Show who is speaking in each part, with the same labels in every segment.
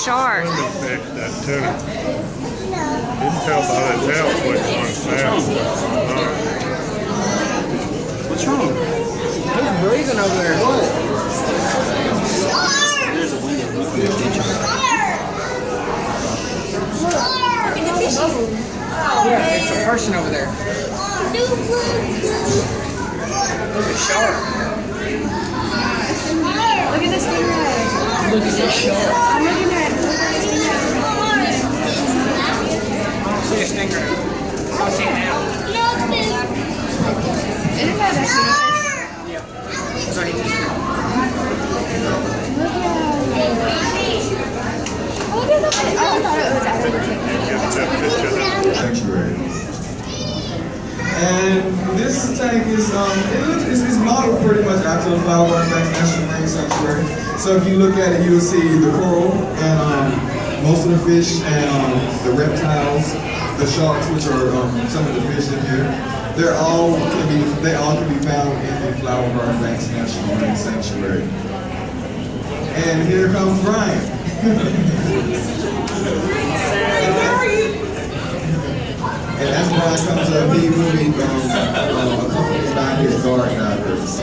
Speaker 1: shark.
Speaker 2: That tuna. Didn't tell by the tail which one's fast.
Speaker 3: What's wrong? Who's breathing over there? What? There's a window. Yeah, it's a person over there. Look at shark.
Speaker 4: Look at this stingray.
Speaker 3: Look at this shark.
Speaker 4: I'm looking at it.
Speaker 3: See a stingray. I'll see it now.
Speaker 4: Is it that fish?
Speaker 3: Yeah. So he just...
Speaker 4: Look at the fish. Oh, I thought it was after the chicken.
Speaker 5: Sanctuary. And this tank is it's modeled pretty much after the Flower Banks National Marine Sanctuary. So if you look at it, you'll see the coral and most of the fish and the reptiles, the sharks, which are some of the fish in here. They all can be found in the Flower Banks National Marine Sanctuary. And here comes Brian. And as Brian comes up, he will be accompanied by his guard divers.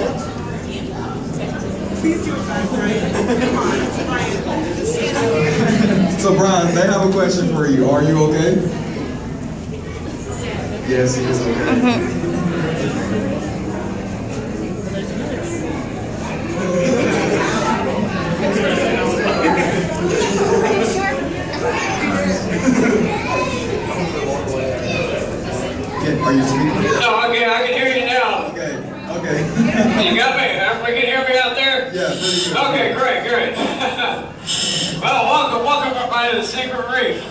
Speaker 5: So Brian, they have a question for you. Are you okay? Yes, he is okay. Are you speaking?
Speaker 6: No, okay, I can hear you now.
Speaker 5: Okay.
Speaker 6: You got me? Everybody can hear me out there?
Speaker 5: Yeah, pretty good.
Speaker 6: Okay, great. Well, welcome everybody to the Secret Reef.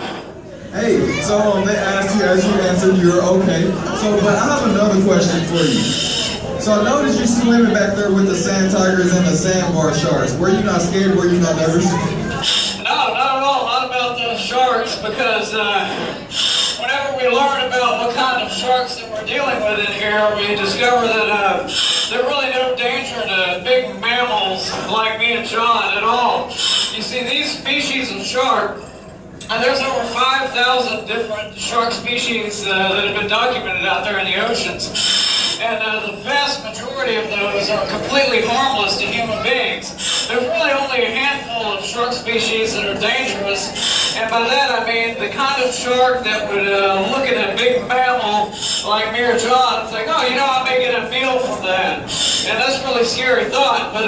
Speaker 5: Hey, so they asked you, as you answered, you're okay. So, but I have another question for you. So I noticed you swimming back there with the sand tigers and the sandbar sharks. Were you not scared? Were you not nervous?
Speaker 6: No, not at all. Not about the sharks, because whenever we learn about what kind of sharks that we're dealing with in here, we discover that they're really no danger to big mammals like me and John at all. You see, these species of shark, and there's over 5,000 different shark species that have been documented out there in the oceans. And the vast majority of those are completely harmless to human beings. There's really only a handful of shark species that are dangerous. And by that I mean the kind of shark that would look at a big mammal like me or John and think, oh, you know, I may get a meal from that. And that's a really scary thought, but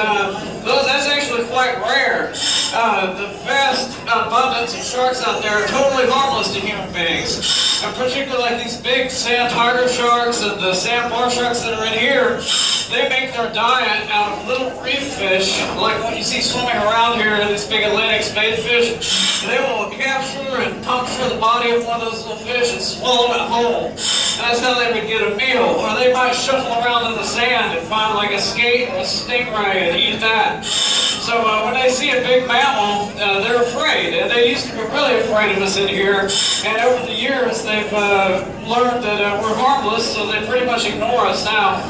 Speaker 6: that's actually quite rare. The vast abundance of sharks out there are totally harmless to human beings. And particularly like these big sand tiger sharks and the sandbar sharks that are in here, they make their diet out of little reef fish, like what you see swimming around here, these big Atlantic spadefish. They will capture and puncture the body of one of those little fish and swallow it whole. And that's how they would get a meal. Or they might shuffle around in the sand and find like a skate or a stingray and eat that. So when they see a big mammal, they're afraid. And they used to be really afraid of us in here. And over the years, they've learned that we're harmless, so they pretty much ignore us now.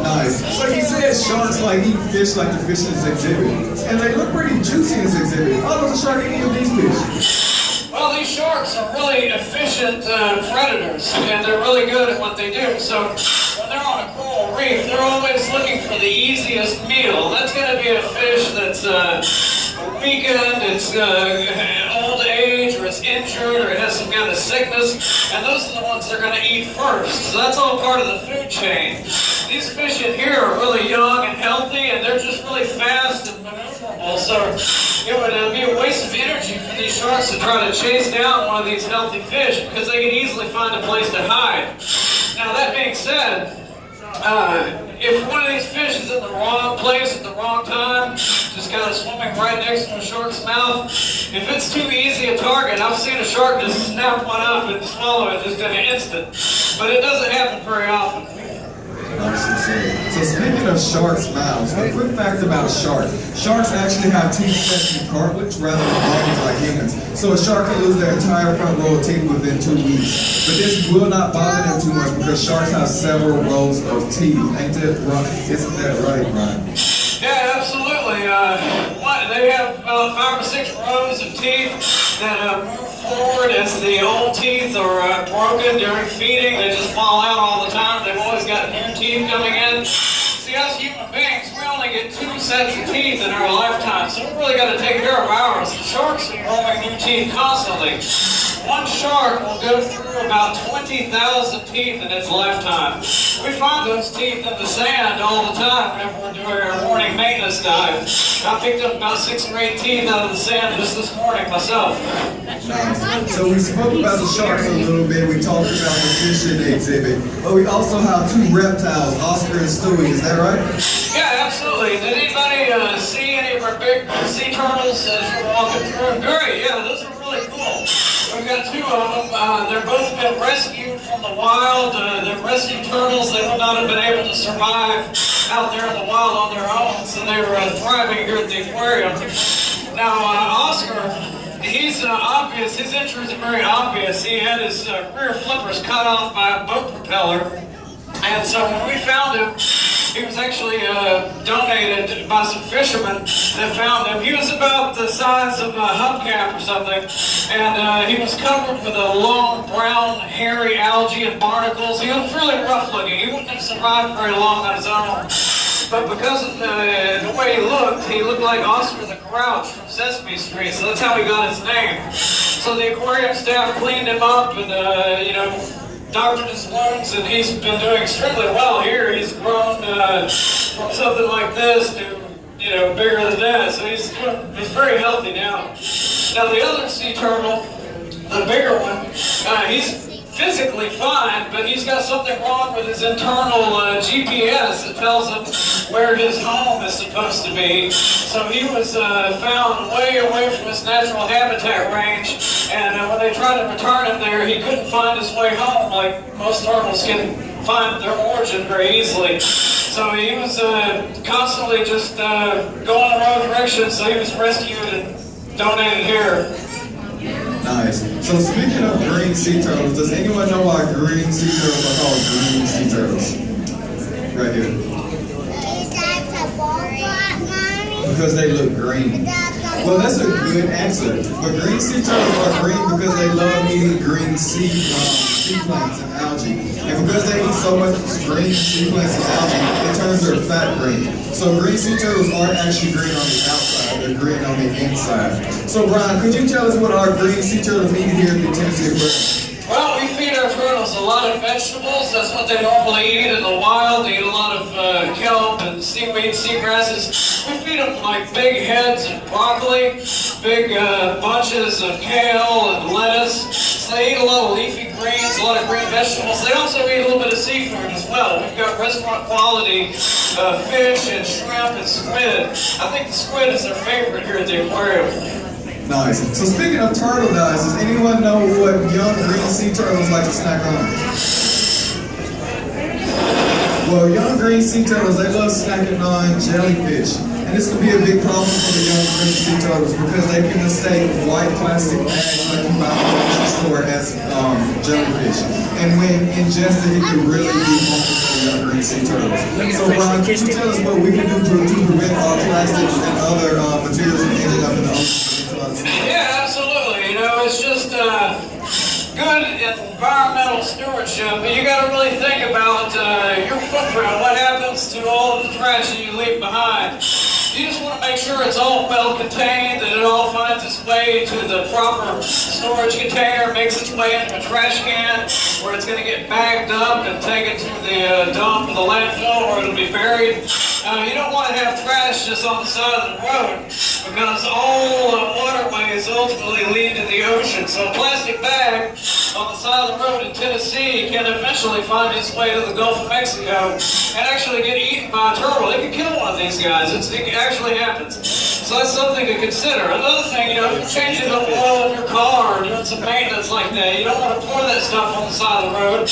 Speaker 5: Nice. So you said sharks like eat fish like the fish in this exhibit. And they look pretty juicy in this exhibit. How does a shark eat any of these fish?
Speaker 6: Well, these sharks are really efficient predators, and they're really good at what they do. So when they're on a coral reef, they're always looking for the easiest meal. That's going to be a fish that's weakened, it's old age, or it's injured, or it has some kind of sickness, and those are the ones they're going to eat first. So that's all part of the food chain. These fish in here are really young and healthy, and they're just really fast and maneuverable. So it would be a waste of energy for these sharks to try to chase down one of these healthy fish, because they can easily find a place to hide. Now that being said, if one of these fish is in the wrong place at the wrong time, just kind of swimming right next to a shark's mouth, if it's too easy a target, I've seen a shark just snap one up and swallow it just in an instant. But it doesn't happen very often.
Speaker 5: So speaking of sharks' mouths, a quick fact about sharks. Sharks actually have teeth set in cartilage rather than bones like humans. So a shark can lose their entire front row of teeth within 2 weeks. But this will not bother them too much because sharks have several rows of teeth. Isn't that right, Brian?
Speaker 6: Yeah, absolutely. they have about 5 or 6 rows of teeth that move forward as the old teeth are broken during feeding. They just fall out all the time. They've always got new teeth coming in. See, us human beings, we only get 2 sets of teeth in our lifetime, so we really got to take care of ours. The sharks are growing new teeth constantly. One shark will go through about 20,000 teeth in its lifetime. We find those teeth in the sand all the time whenever we're doing our morning maintenance dive. I picked up about 6 or 8 teeth out of the sand just this morning myself.
Speaker 5: Nice. So we spoke about the sharks a little bit. We talked about the fish in the exhibit. But we also have 2 reptiles, Oscar and Stewie. Is that right?
Speaker 6: Yeah, absolutely. Did anybody see any of our big sea turtles as you're walking through? Great, yeah, those are really cool. We've got 2 of them. They're both been rescued from the wild. They're rescue turtles. They would not have been able to survive out there in the wild on their own, so they were thriving here at the aquarium. Now, Oscar, he's obvious. His injuries are very obvious. He had his rear flippers cut off by a boat propeller. And so when we found him, he was actually donated by some fishermen that found him. He was about the size of a hubcap or something, and he was covered with a long brown hairy algae and barnacles. He was really rough looking. He wouldn't have survived very long on his own. But because of the way he looked like Oscar the Grouch from Sesame Street, so that's how he got his name. So the aquarium staff cleaned him up and, doctored his wounds, and he's been doing extremely well here. He's grown from something like this to, bigger than that. So he's very healthy now. Now the other sea turtle, the bigger one, he's physically fine, but he's got something wrong with his internal GPS that tells him where his home is supposed to be. So he was found way away from his natural habitat range, and when they tried to return him there, he couldn't find his way home like most turtles can find their origin very easily. So he was constantly just going the wrong direction, so he was rescued and donated here.
Speaker 5: Nice. So speaking of green sea turtles, does anyone know why green sea turtles are called green sea turtles? Right here.
Speaker 4: Is that a ballpark, Mommy?
Speaker 5: Because they look green. Well, that's a good answer. But green sea turtles are green because they love eating green sea plants and algae. And because they eat so much green sea plants and algae, it turns their fat green. So green sea turtles aren't actually green on the outside, they're green on the inside. So Brian, could you tell us what our green sea turtles eat here at the Tennessee Aquarium?
Speaker 6: Well, we feed our turtles a lot of vegetables. That's what they normally eat in the wild. They eat a lot of kelp and seaweed, seagrasses. We feed them like big heads of broccoli, big bunches of kale and lettuce. So they eat a lot of leafy greens, a lot of green vegetables. They also eat a little bit of seafood as well. We've got restaurant quality fish and shrimp and squid. I think the squid is their favorite here at the aquarium.
Speaker 5: Nice. So speaking of turtle guys, does anyone know what young green sea turtles like to snack on? Well, young green sea turtles, they love snacking on jellyfish. And this can be a big problem for the young green sea turtles because they can mistake white plastic bags like you buy at the grocery store as jellyfish. And when ingested, it can really be harmful for young green sea turtles. So Ron, could you tell us what we can do to prevent all plastics and other materials from ending up in the ocean?
Speaker 6: Yeah, absolutely. It's just good environmental stewardship, but you got to really think about your footprint. What happens to all of the trash that you leave behind? You just want to make sure it's all well contained, that it all finds its way to the proper storage container, makes its way into a trash can, where it's going to get bagged up and taken to the dump or the landfill, where it'll be buried. You don't want to have trash just on the side of the road, because all waterways ultimately lead to the ocean. So a plastic bag on the side of the road in Tennessee can eventually find its way to the Gulf of Mexico and actually get eaten by a turtle. It can kill one of these guys. It actually happens. So that's something to consider. Another thing, if you're changing the oil of your car or doing some maintenance like that, you don't want to pour that stuff on the side of the road.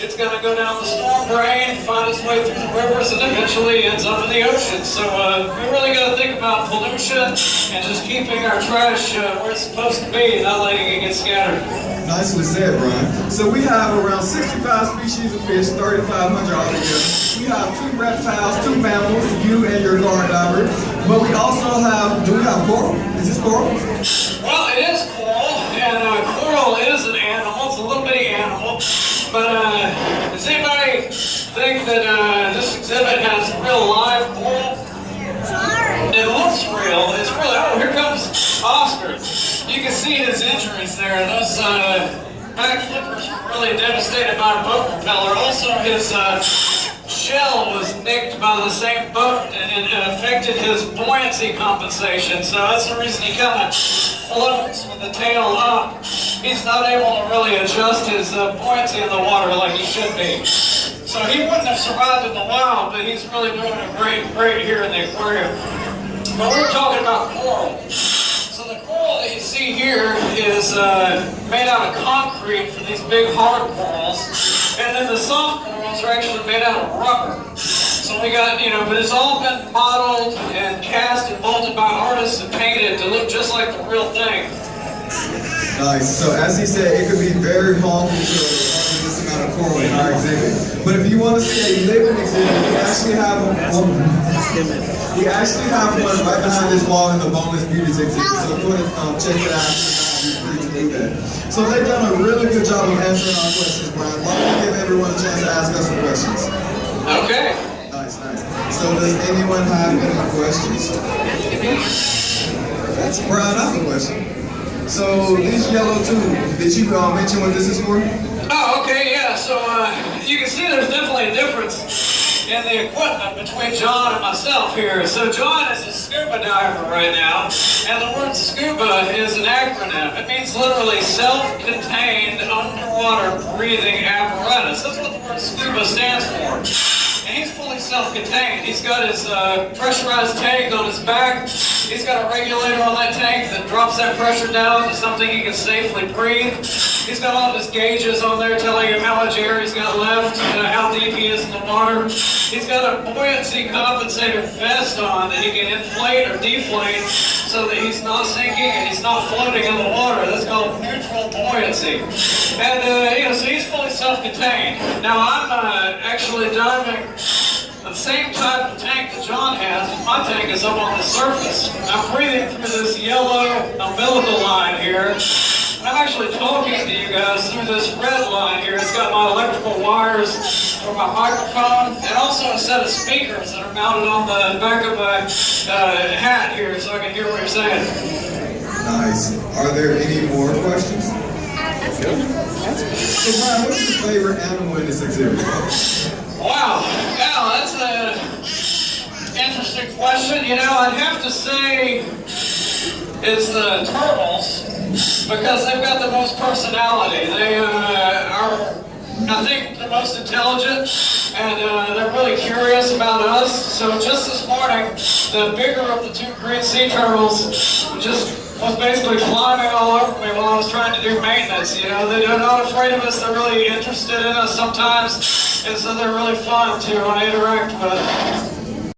Speaker 6: It's going to go down the storm drain, find its way through the rivers, and eventually ends up in the ocean. So we really got to think about pollution and just keeping our trash where it's supposed to be, not letting it get scattered.
Speaker 5: Nicely said, Brian. So we have around 65 species of fish, 3,500 altogether. We have 2 reptiles, 2 mammals, you and your guard diver. But we also have, do we have coral? Is this coral?
Speaker 6: Well, it is coral, and coral is an animal. It's a little bitty animal. But does anybody think that this exhibit has real live coral? It looks real. It's really, oh, here comes Oscar. You can see his injuries there. Those back flippers were really devastated by a boat propeller. Also, his shell was nicked by the same boat and it affected his buoyancy compensation. So that's the reason he kind of floats with the tail up. He's not able to really adjust his buoyancy in the water like he should be. So he wouldn't have survived in the wild, but he's really doing a great here in the aquarium. But we're talking about coral. So the coral that you see here is made out of concrete for these big hard corals. And then the soft corals are actually made out of rubber. So we got, but it's all been modeled and cast and molded by artists and painted to look just like the real thing.
Speaker 5: Nice. So as he said, it could be very harmful to this amount of coral in our exhibit. But if you want to see a living exhibit, we actually have one. We actually have one right behind this wall in the Boneless Beauties exhibit. So go ahead and check it out. You're free to do that. So they've done a really good job of answering our questions, Brian. Why don't we give everyone a chance to ask us some questions?
Speaker 6: Okay.
Speaker 5: Nice. So does anyone have any questions? That's Brian, I have a question. So this yellow tube, did you mention what this is for?
Speaker 6: Oh, okay, yeah. So you can see there's definitely a difference in the equipment between John and myself here. So John is a scuba diver right now, and the word scuba is an acronym. It means literally self-contained underwater breathing apparatus. That's what the word scuba stands for. And he's fully self-contained. He's got his pressurized tank on his back. He's got a regulator on that tank that drops that pressure down to something he can safely breathe. He's got all of his gauges on there telling him how much air he's got left, how deep he is in the water. He's got a buoyancy compensator vest on that he can inflate or deflate so that he's not sinking and he's not floating in the water. That's called neutral buoyancy. And so he's fully self-contained. Now I'm actually diving the same type of tank that John has. My tank is up on the surface. I'm breathing through this yellow umbilical line here. And I'm actually talking to you guys through this red line here. It's got my electrical wires for my microphone and also a set of speakers that are mounted on the back of my hat here so I can hear what you're saying.
Speaker 5: Nice. Are there any more questions? So Brian, what's your favorite animal in this exhibit?
Speaker 6: Wow, that's an interesting question. I'd have to say it's the turtles because they've got the most personality. They are, I think, the most intelligent, and they're really curious about us. So just this morning, the bigger of the two green sea turtles was basically climbing all over me while I was trying to do maintenance. They're not afraid of us. They're really interested in us sometimes, and so they're really fun to interact with.